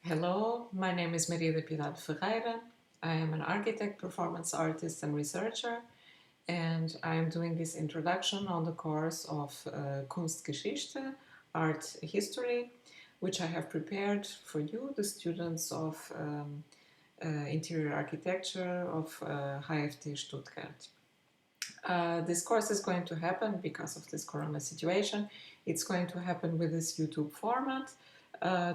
Hello, my name is Maria de Piedade Ferreira. I am an architect, performance artist, and researcher, and I am doing this introduction on the course of Kunstgeschichte, art history, which I have prepared for you, the students of interior architecture of HFT Stuttgart. This course is going to happen because of this corona situation. It's going to happen with this YouTube format.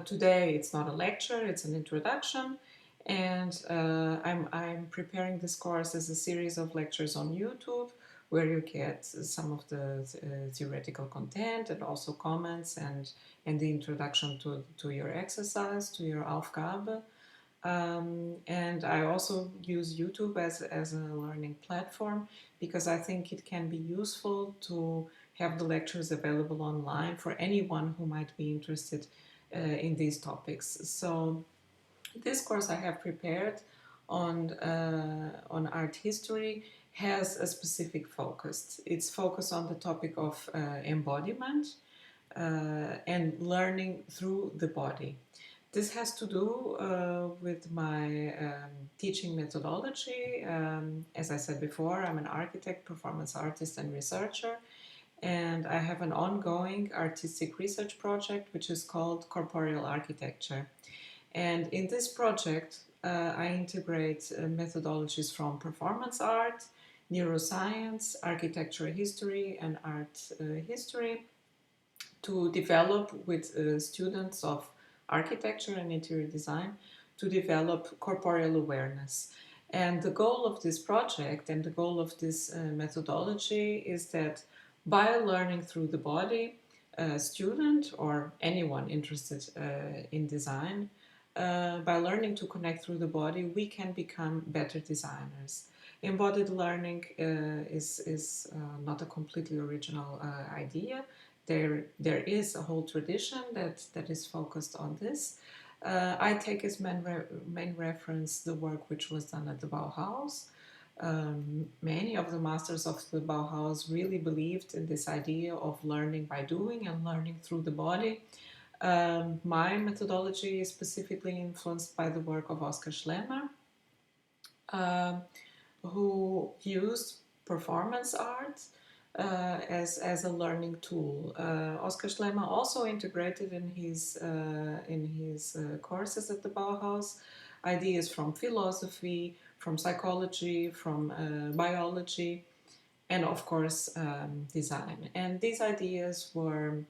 Today it's not a lecture, it's an introduction, and I'm preparing this course as a series of lectures on YouTube where you get some of the theoretical content and also comments and the introduction to your exercise, to your Aufgabe. And I also use YouTube as a learning platform because I think it can be useful to have the lectures available online for anyone who might be interested in these topics. So this course I have prepared on art history has a specific focus. It's focused on the topic of embodiment and learning through the body. This has to do with my teaching methodology. As I said before, I'm an architect, performance artist, and researcher, and I have an ongoing artistic research project which is called Corporeal Architecture. And in this project, I integrate methodologies from performance art, neuroscience, architecture history, and art history to develop with students of architecture and interior design to develop corporeal awareness. And the goal of this project and the goal of this methodology is that by learning through the body, a student or anyone interested in design, by learning to connect through the body, we can become better designers. Embodied learning is not a completely original idea. There is a whole tradition that is focused on this. I take as main reference the work which was done at the Bauhaus. Many of the masters of the Bauhaus really believed in this idea of learning by doing and learning through the body. My methodology is specifically influenced by the work of Oskar Schlemmer, who used performance art as a learning tool. Oskar Schlemmer also integrated in his courses at the Bauhaus ideas from philosophy, from psychology, from biology, and of course design. And these ideas were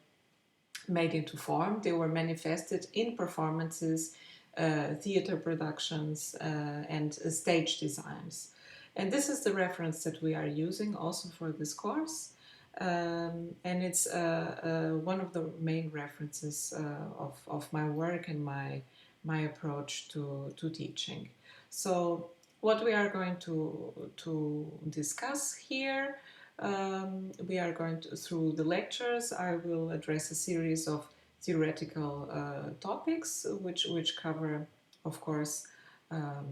made into form. They were manifested in performances, theater productions, and stage designs. And this is the reference that we are using also for this course. And it's one of the main references of my work and my approach to teaching. So what we are going to discuss here, we are going to, through the lectures, I will address a series of theoretical topics which cover, of course, uh,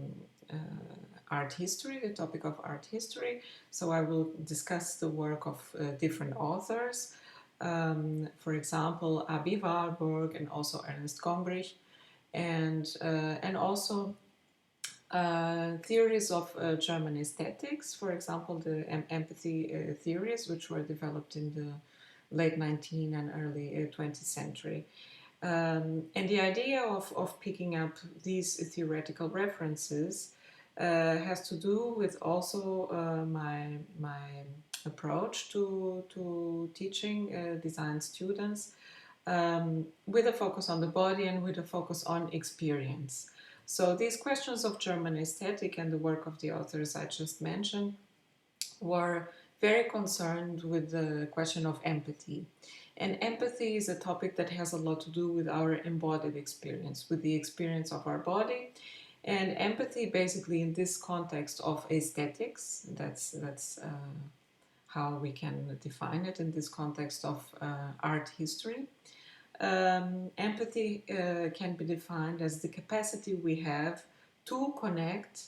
art history, the topic of art history. So I will discuss the work of different authors, for example, Abi Warburg and also Ernest Gombrich, and also theories of German aesthetics, for example, the empathy theories, which were developed in the late 19th and early 20th century. And the idea of picking up these theoretical references has to do with also my approach to teaching design students with a focus on the body and with a focus on experience. So these questions of German aesthetic and the work of the authors I just mentioned were very concerned with the question of empathy. And empathy is a topic that has a lot to do with our embodied experience, with the experience of our body. And empathy, basically, in this context of aesthetics, that's how we can define it in this context of art history. Empathy can be defined as the capacity we have to connect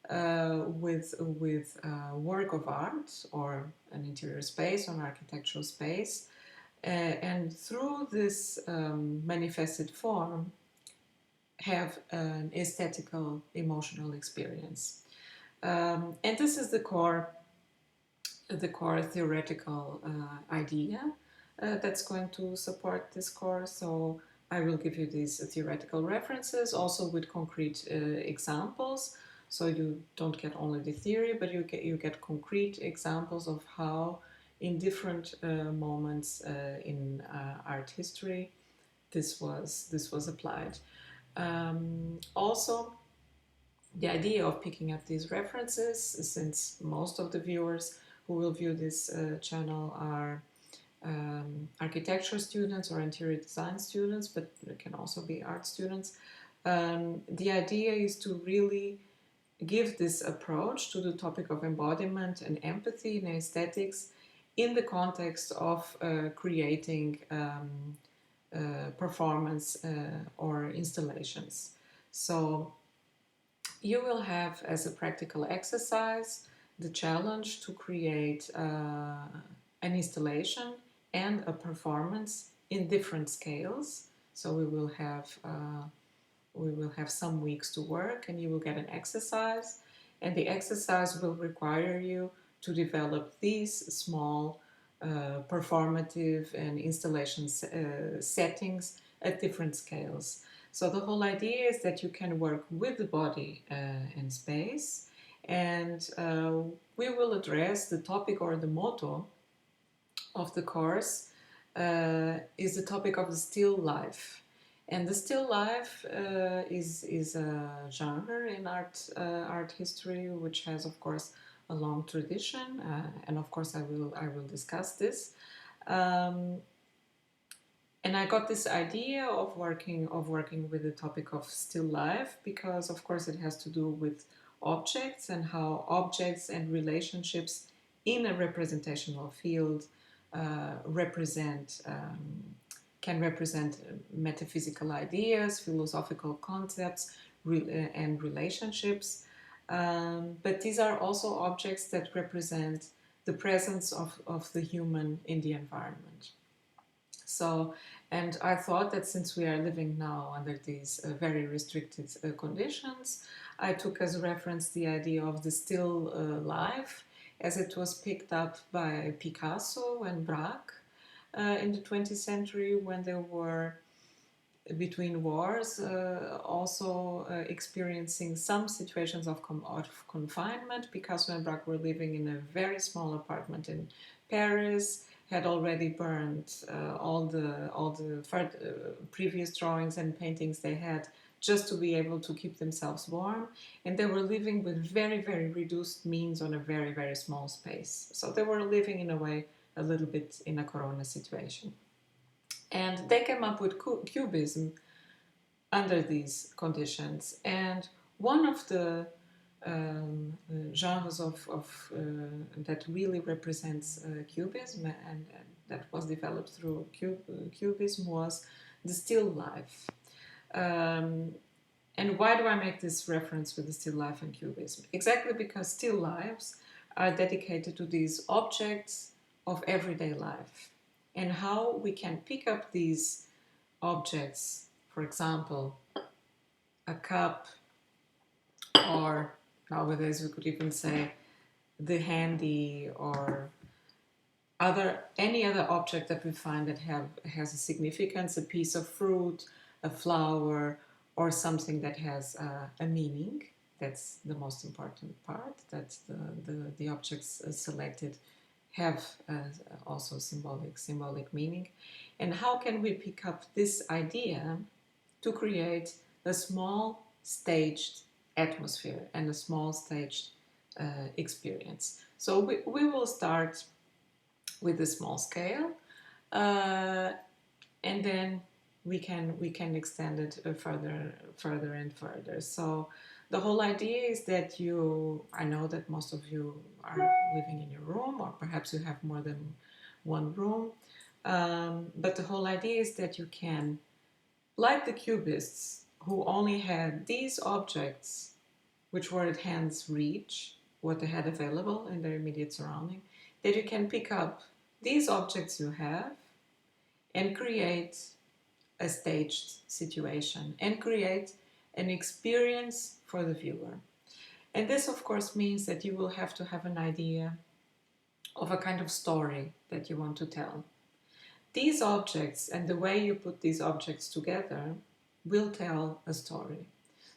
with work of art or an interior space or an architectural space, and through this manifested form, have an aesthetical emotional experience. And this is the core theoretical idea that's going to support this course. So I will give you these theoretical references, also with concrete examples. So you don't get only the theory, but you get concrete examples of how, in different moments in art history, this was applied. Also, the idea of picking up these references, since most of the viewers who will view this channel are architecture students or interior design students, but it can also be art students. The idea is to really give this approach to the topic of embodiment and empathy in aesthetics in the context of creating performance or installations. So you will have, as a practical exercise, the challenge to create an installation and a performance in different scales. So we will have some weeks to work, and you will get an exercise, and the exercise will require you to develop these small performative and installation settings at different scales. So the whole idea is that you can work with the body and space, and we will address the topic, or the motto of the course is the topic of the still life. And the still life is a genre in art history, which has, of course, a long tradition, and of course I will discuss this. Um, and I got this idea of working with the topic of still life because, of course, it has to do with objects and how objects and relationships in a representational field represent can represent metaphysical ideas, philosophical concepts, and relationships. But these are also objects that represent the presence of the human in the environment. So, and I thought that since we are living now under these very restricted conditions, I took as a reference the idea of the still life as it was picked up by Picasso and Braque in the 20th century when they were between wars, also experiencing some situations of confinement. Picasso and Braque were living in a very small apartment in Paris, had already burned all the previous drawings and paintings they had just to be able to keep themselves warm, and they were living with very, very reduced means on a very, very small space. So they were living in a way a little bit in a corona situation. And they came up with cubism under these conditions. And one of the genres that really represents cubism and that was developed through cubism was the still life. And why do I make this reference with the still life and cubism? Exactly because still lives are dedicated to these objects of everyday life and how we can pick up these objects, for example, a cup, or nowadays we could even say the handy, or any other object that we find that has a significance, a piece of fruit, a flower, or something that has a meaning. That's the most important part, that the objects selected have also symbolic meaning. And how can we pick up this idea to create a small staged atmosphere and a small staged experience? So we will start with a small scale, and then we can extend it further and further. So the whole idea is that I know that most of you are living in your room, or perhaps you have more than one room, but the whole idea is that you can, like the cubists who only had these objects which were at hand's reach, what they had available in their immediate surrounding, that you can pick up these objects you have and create a staged situation and create an experience for the viewer. And this, of course, means that you will have to have an idea of a kind of story that you want to tell. These objects and the way you put these objects together will tell a story.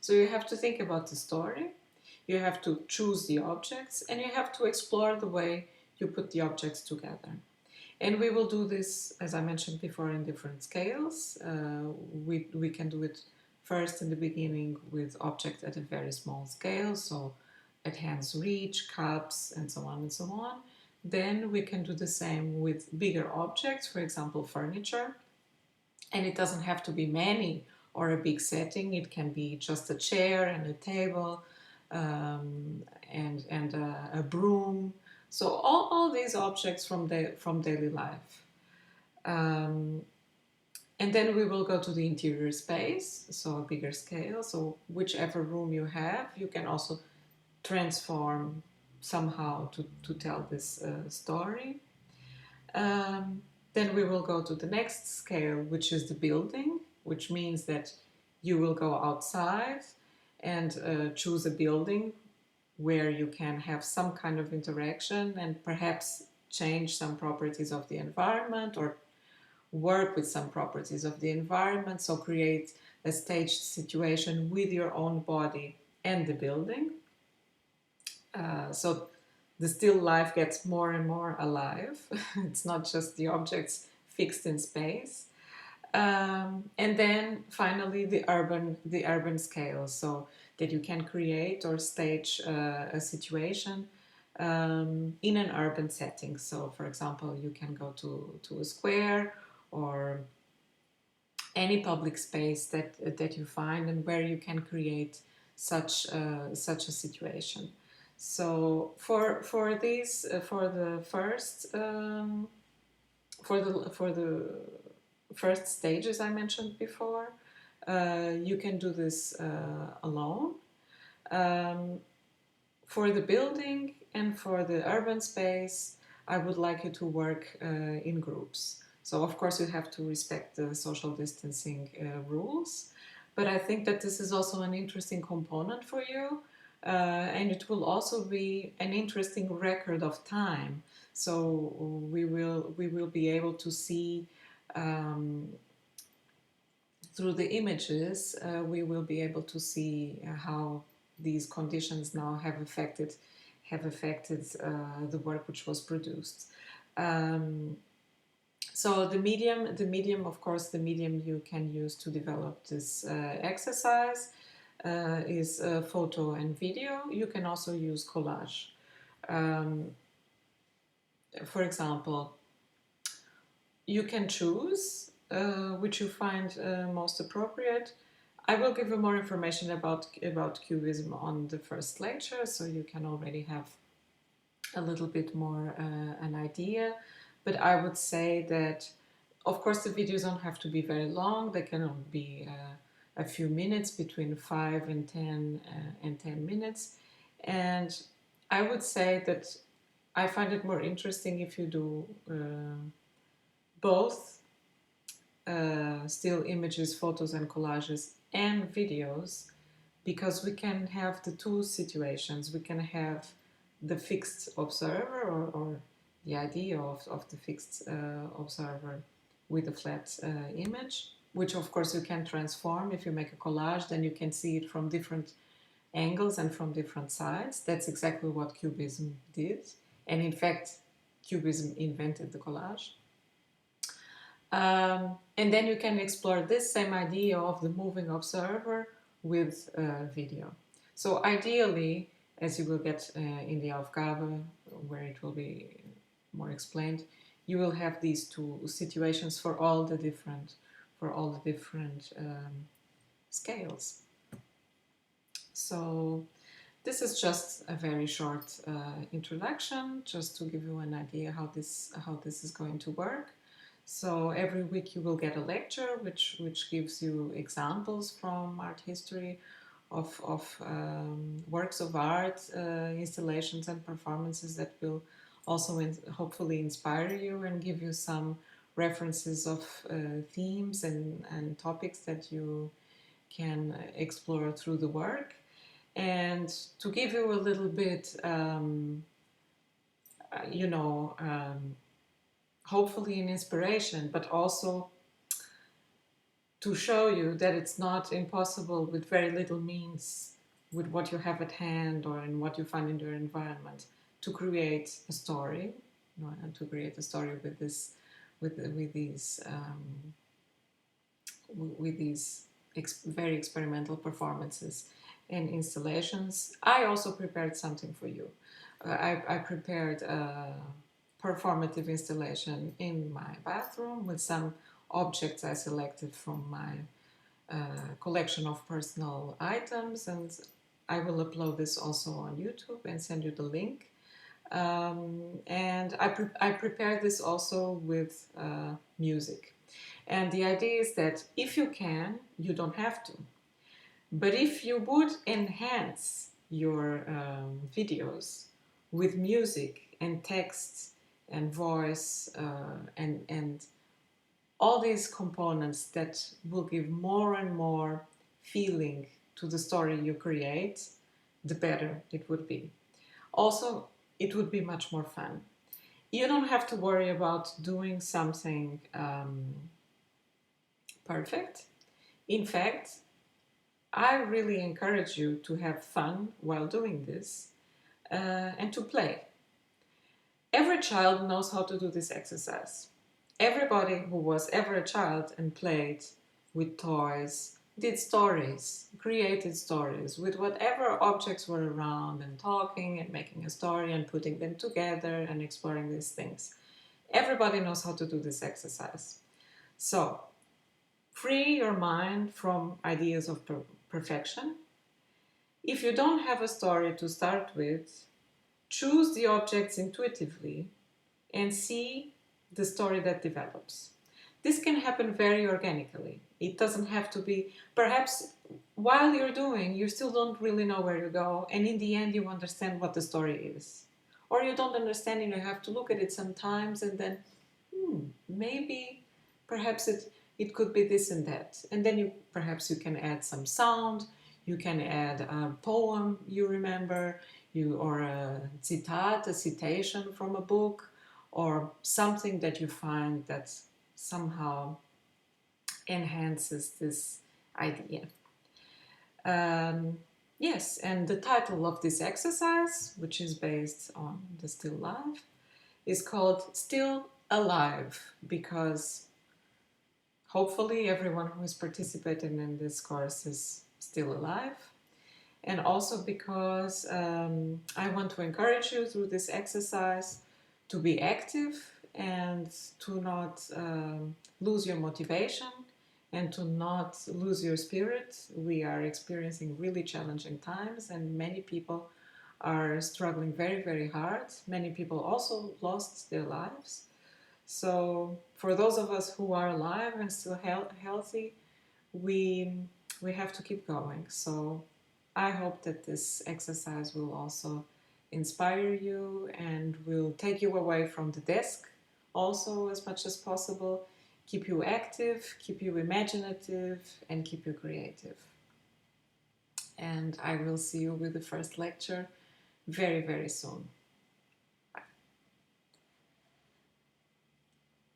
So you have to think about the story, you have to choose the objects, and you have to explore the way you put the objects together. And we will do this, as I mentioned before, in different scales. We can do it first in the beginning with objects at a very small scale, so at hand's reach, cups, and so on and so on. Then we can do the same with bigger objects, for example, furniture. And it doesn't have to be many or a big setting. It can be just a chair and a table and a broom. So all these objects from daily life. And then we will go to the interior space, so a bigger scale. So whichever room you have, you can also transform somehow to tell this story. Then we will go to the next scale, which is the building, which means that you will go outside and choose a building where you can have some kind of interaction and perhaps change some properties of the environment or work with some properties of the environment. So create a staged situation with your own body and the building. So the still life gets more and more alive. It's not just the objects fixed in space. And then finally the urban scale, so that you can create or stage a situation in an urban setting. So for example, you can go to a square or any public space that you find and where you can create such a situation. So for the first stages I mentioned before, you can do this alone. For the building and for the urban space, I would like you to work in groups. So of course you have to respect the social distancing rules, but I think that this is also an interesting component for you. And it will also be an interesting record of time. So we will be able to see through the images. We will be able to see how these conditions now have affected the work which was produced. So the medium, of course, the medium you can use to develop this exercise is photo and video. You can also use collage. For example, you can choose which you find most appropriate. I will give you more information about Cubism on the first lecture, so you can already have a little bit more an idea. But I would say that, of course, the videos don't have to be very long. They can only be a few minutes, between 5 and 10 minutes. And I would say that I find it more interesting if you do both still images, photos and collages and videos, because we can have the two situations. We can have the fixed observer or the idea of the fixed observer with a flat image, which of course you can transform. If you make a collage, then you can see it from different angles and from different sides. That's exactly what Cubism did. And in fact, Cubism invented the collage. And then you can explore this same idea of the moving observer with video. So ideally, as you will get in the Aufgabe, where it will be more explained, you will have these two situations for all the different scales. So this is just a very short introduction, just to give you an idea how this is going to work. So every week you will get a lecture which gives you examples from art history of works of art, installations and performances that will also hopefully inspire you and give you some references of themes and topics that you can explore through the work. And to give you a little bit, you know, hopefully an inspiration, but also to show you that it's not impossible with very little means, with what you have at hand or in what you find in your environment, to create a story, you know, and to create a story with this, with these very experimental performances and installations. I also prepared something for you. I prepared a performative installation in my bathroom with some objects I selected from my collection of personal items, and I will upload this also on YouTube and send you the link. And I prepared this also with music. And the idea is that if you can, you don't have to. But if you would enhance your videos with music and text and voice and all these components that will give more and more feeling to the story you create, the better it would be. Also, it would be much more fun. You don't have to worry about doing something perfect. In fact, I really encourage you to have fun while doing this and to play. Every child knows how to do this exercise. Everybody who was ever a child and played with toys, did stories, created stories with whatever objects were around and talking and making a story and putting them together and exploring these things. Everybody knows how to do this exercise. So, free your mind from ideas of perfection. If you don't have a story to start with, choose the objects intuitively and see the story that develops. This can happen very organically. It doesn't have to be, perhaps while you're doing, you still don't really know where you go, and in the end you understand what the story is. Or you don't understand and you have to look at it sometimes and then, maybe, perhaps it could be this and that. And then perhaps you can add some sound, you can add a poem you remember, or a citation from a book, or something that you find that somehow enhances this idea. Yes, and the title of this exercise, which is based on the still life, is called Still Alive, because hopefully everyone who is participating in this course is still alive. And also because I want to encourage you through this exercise to be active and to not lose your motivation and to not lose your spirit. We are experiencing really challenging times and many people are struggling very, very hard. Many people also lost their lives. So for those of us who are alive and still healthy, we have to keep going. So I hope that this exercise will also inspire you and will take you away from the desk also as much as possible, keep you active, keep you imaginative, and keep you creative. And I will see you with the first lecture very, very soon.